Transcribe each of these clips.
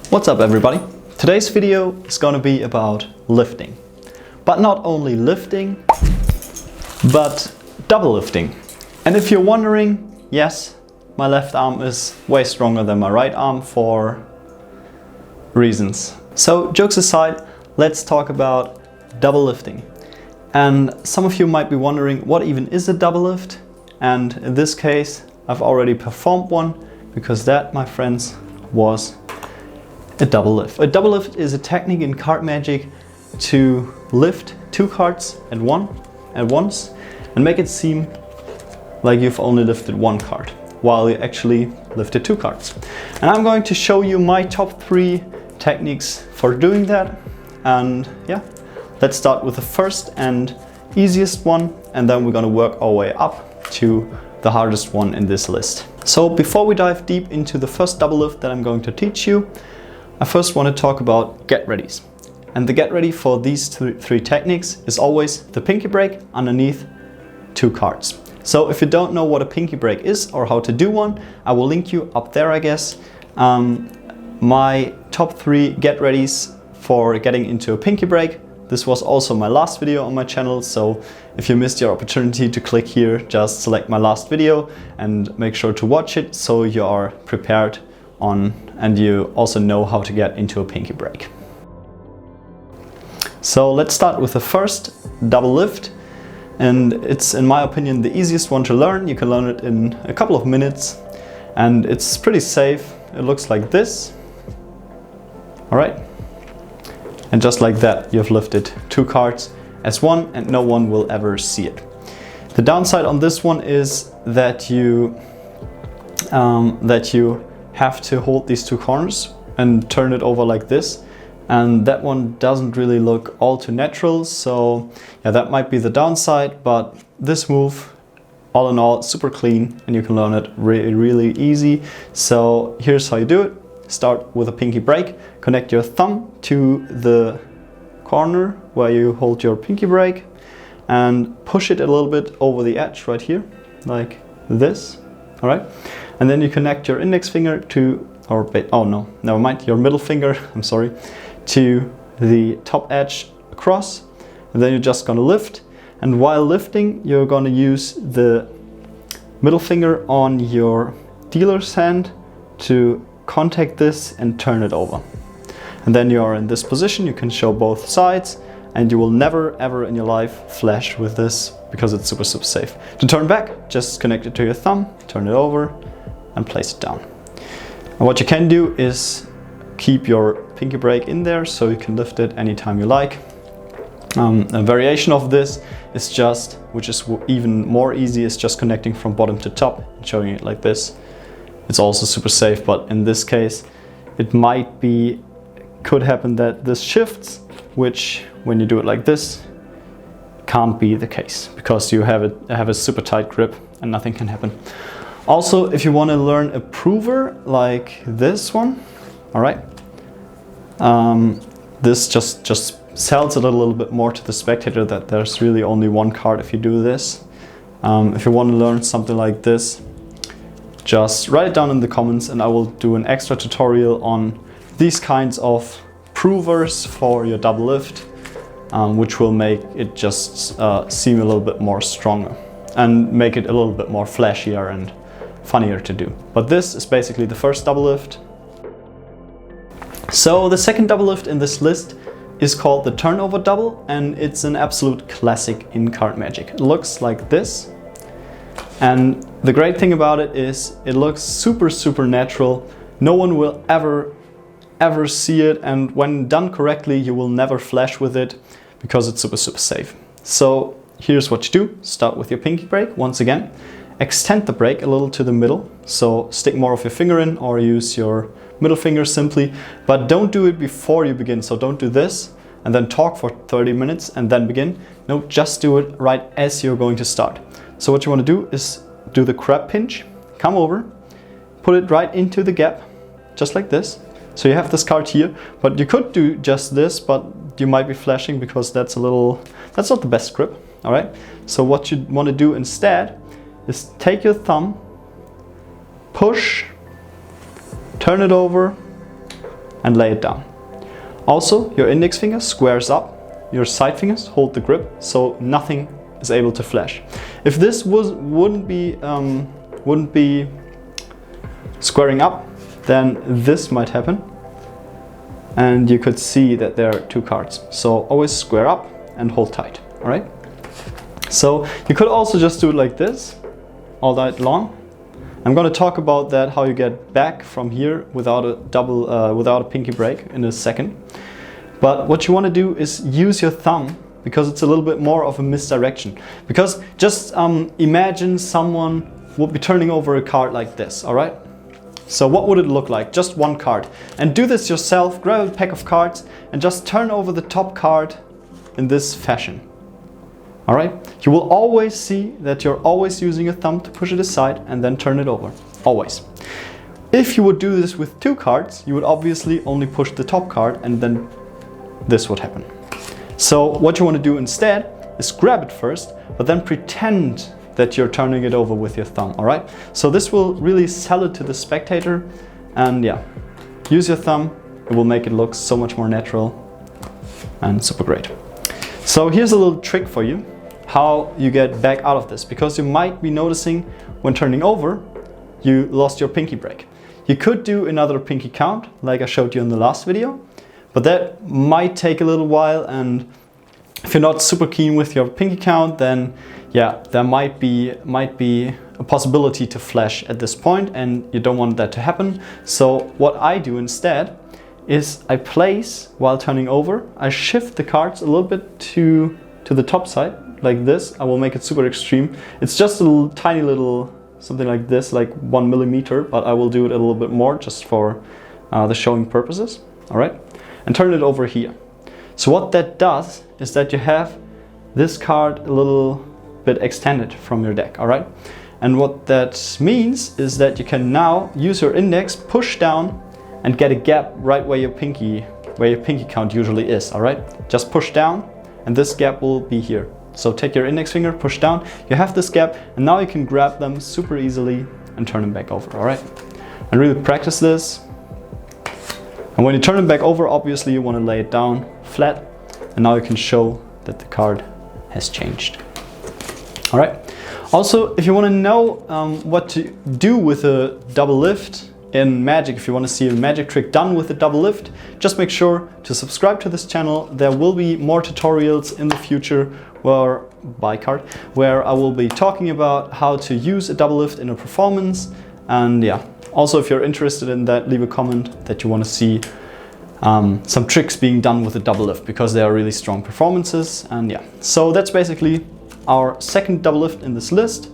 What's up everybody? Today's video is going to be about lifting. But not only lifting, but double lifting. And if you're wondering, yes, my left arm is way stronger than my right arm for reasons. So jokes aside, let's talk about double lifting. And some of you might be wondering, what even is a double lift? And in this case, I've already performed one, because that, my friends, was a double lift. A double lift is a technique in card magic to lift two cards at once and make it seem like you've only lifted one card while you actually lifted two cards. And I'm going to show you my top 3 techniques for doing that. And yeah, let's start with the first and easiest one, and then we're going to work our way up to the hardest one in this list. So before we dive deep into the first double lift that I'm going to teach you, I first want to talk about get readies. And the get ready for these three techniques is always the pinky break underneath 2 cards. So if you don't know what a pinky break is or how to do one, I will link you up there, I guess. My top 3 get readies for getting into a pinky break. This was also my last video on my channel, so if you missed your opportunity to click here, just select my last video and make sure to watch it so you are prepared on and you also know how to get into a pinky break. So let's start with the first double lift, and it's, in my opinion, the easiest one to learn. You can learn it in a couple of minutes and it's pretty safe. It looks like this. All right. And just like that, you've lifted 2 cards as one and no one will ever see it. The downside on this one is that you have to hold these 2 corners and turn it over like this. And that one doesn't really look all too natural. So yeah, that might be the downside, but this move, all in all, super clean and you can learn it really easy. So here's how you do it. Start with a pinky break, connect your thumb to the corner where you hold your pinky break and push it a little bit over the edge right here, like this, all right? And then you connect your index finger to, your middle finger, I'm sorry, to the top edge across, and then you're just gonna lift. And while lifting, you're gonna use the middle finger on your dealer's hand to contact this and turn it over. And then you are in this position. You can show both sides and you will never ever in your life flash with this because it's super safe. To turn back, just connect it to your thumb, turn it over and place it down. And what you can do is keep your pinky break in there so you can lift it anytime you like. A variation of this is just, which is even more easy, is just connecting from bottom to top and showing it like this. It's also super safe, but in this case, it could happen that this shifts, which when you do it like this, can't be the case because you have a super tight grip and nothing can happen. Also, if you want to learn a prover like this one, all right, this just sells it a little bit more to the spectator that there's really only one card if you do this. If you want to learn something like this, just write it down in the comments and I will do an extra tutorial on these kinds of provers for your double lift, which will make it just seem a little bit more stronger and make it a little bit more flashier and funnier to do. But this is basically the first double lift. So the second double lift in this list is called the turnover double, and it's an absolute classic in card magic. It looks like this. And the great thing about it is it looks super natural. No one will ever see it, and when done correctly you will never flash with it because it's super safe. So here's what you do. Start with your pinky break once again. Extend the break a little to the middle, so stick more of your finger in or use your middle finger simply, but don't do it before you begin. So don't do this and then talk for 30 minutes and then begin. No, just do it right as you're going to start. So what you want to do is do the crab pinch, come over, put it right into the gap, just like this. So you have this card here, but you could do just this, but you might be flashing because that's not the best grip, all right? So what you want to do instead is take your thumb, push, turn it over, and lay it down. Also, your index finger squares up, your side fingers hold the grip, so nothing is able to flash. If this wouldn't be squaring up, then this might happen, and you could see that there are two cards. So always square up and hold tight. All right. So you could also just do it like this all night long. I'm going to talk about that, how you get back from here without a pinky break in a second. But what you want to do is use your thumb, because it's a little bit more of a misdirection. Because just imagine someone would be turning over a card like this, all right? So what would it look like? Just one card. And do this yourself, grab a pack of cards and just turn over the top card in this fashion. All right? You will always see that you're always using your thumb to push it aside and then turn it over, always. If you would do this with two cards, you would obviously only push the top card and then this would happen. So what you want to do instead is grab it first, but then pretend that you're turning it over with your thumb, all right? So this will really sell it to the spectator, and yeah, use your thumb. It will make it look so much more natural and super great. So here's a little trick for you, how you get back out of this, because you might be noticing when turning over, you lost your pinky break. You could do another pinky count, like I showed you in the last video, but that might take a little while, and if you're not super keen with your pinky count, then yeah, there might be a possibility to flash at this point, and you don't want that to happen. So what I do instead is I place, while turning over, I shift the cards a little bit to the top side, like this. I will make it super extreme. It's just a little, tiny little, something like this, like 1 millimeter, but I will do it a little bit more just for the showing purposes, all right? And turn it over here. So what that does is that you have this card a little bit extended from your deck, all right? And what that means is that you can now use your index, push down, and get a gap right where your pinky count usually is, all right? Just push down, and this gap will be here. So take your index finger, push down, you have this gap, and now you can grab them super easily and turn them back over, all right? And really practice this. And when you turn it back over, obviously you want to lay it down flat, and now you can show that the card has changed. All right. Also, if you want to know what to do with a double lift in Magic, if you want to see a magic trick done with a double lift, just make sure to subscribe to this channel. There will be more tutorials in the future where I will be talking about how to use a double lift in a performance. And yeah, also if you're interested in that, leave a comment that you want to see some tricks being done with a double lift, because they are really strong performances. And yeah, so that's basically our second double lift in this list.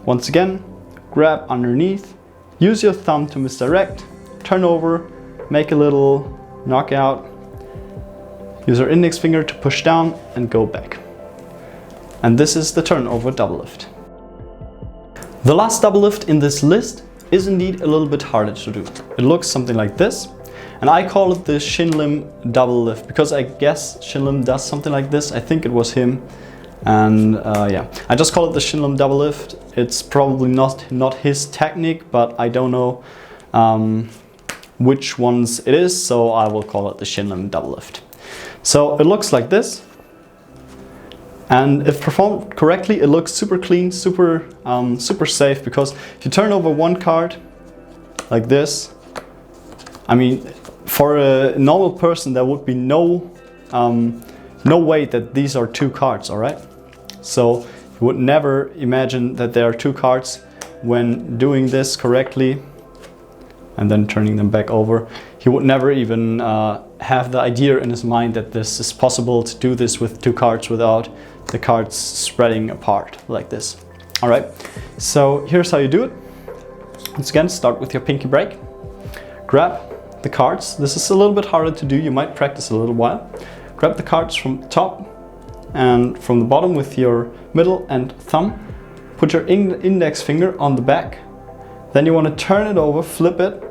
Once again, grab underneath, use your thumb to misdirect, turn over, make a little knockout, use your index finger to push down and go back. And this is the turnover double lift. The last double lift in this list is indeed a little bit harder to do. It looks something like this, and I call it the Shin Lim Doublelift because I guess Shin Lim does something like this. I think it was him. And yeah, I just call it the Shin Lim Doublelift. It's probably not his technique, but I don't know which ones it is, so I will call it the Shin Lim Doublelift. So it looks like this, and if performed correctly, it looks super clean, super safe, because if you turn over one card like this, I mean, for a normal person there would be no way that these are two cards, all right? So you would never imagine that there are two cards when doing this correctly and then turning them back over. He would never even have the idea in his mind that this is possible to do this with two cards without the cards spreading apart like this. All right, so here's how you do it. Once again, start with your pinky break. Grab the cards. This is a little bit harder to do. You might practice a little while. Grab the cards from the top and from the bottom with your middle and thumb. Put your index finger on the back. Then you want to turn it over, flip it,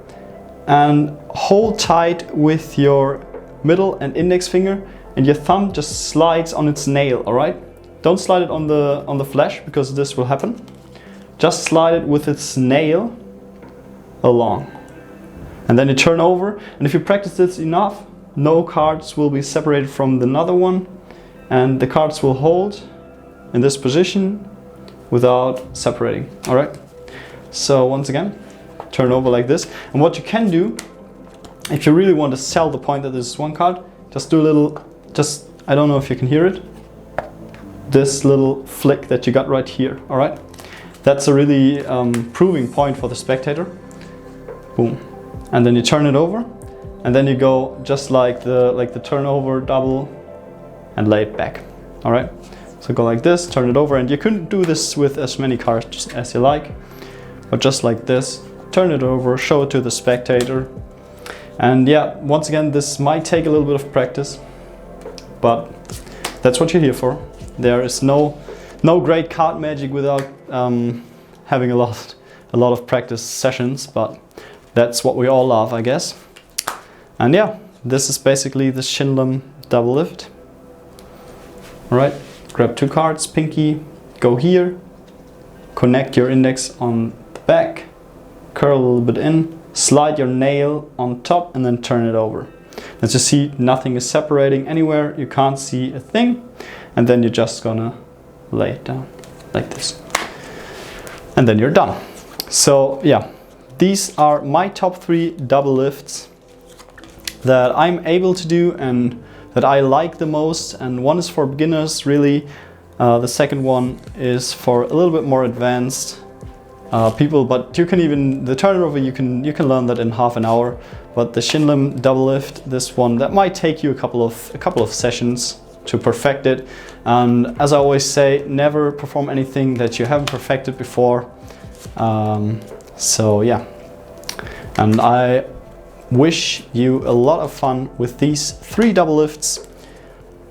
and hold tight with your middle and index finger, and your thumb just slides on its nail, all right? Don't slide it on the flesh, because this will happen. Just slide it with its nail along. And then you turn over, and if you practice this enough, no cards will be separated from the other one, and the cards will hold in this position without separating. All right, so once again, turn over like this. And what you can do, if you really want to sell the point that this is one card, just do a little, I don't know if you can hear it, this little flick that you got right here. All right, that's a really proving point for the spectator. Boom. And then you turn it over, and then you go just like the turnover double and lay it back. All right, so go like this, turn it over, and you couldn't do this with as many cards as you like, but just like this, turn it over, show it to the spectator. And yeah, once again, this might take a little bit of practice, but that's what you're here for. There is no great card magic without having a lot of practice sessions, but that's what we all love, I guess. And yeah, this is basically the Shin Lim Doublelift. All right, grab 2 cards, pinky, go here, connect your index on the back, curl a little bit in, slide your nail on top, and then turn it over. As you see, nothing is separating anywhere, you can't see a thing, and then you're just gonna lay it down like this. And then you're done. So yeah, these are my top 3 double lifts that I'm able to do and that I like the most. And one is for beginners, really. The second one is for a little bit more advanced people, but you can even, the turnover, you can learn that in half an hour. But the Shin Lim Doublelift, this one, that might take you a couple of sessions to perfect it. And as I always say, never perform anything that you haven't perfected before. So yeah, and I wish you a lot of fun with these 3 double lifts,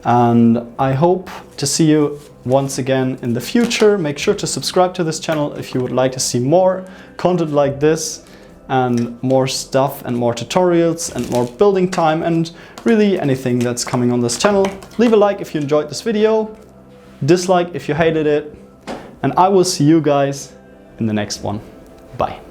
and I hope to see you once again in the future. Make sure to subscribe to this channel if you would like to see more content like this, and more stuff and more tutorials and more building time, and really anything that's coming on this channel. Leave a like if you enjoyed this video, dislike if you hated it, and I will see you guys in the next one. Bye.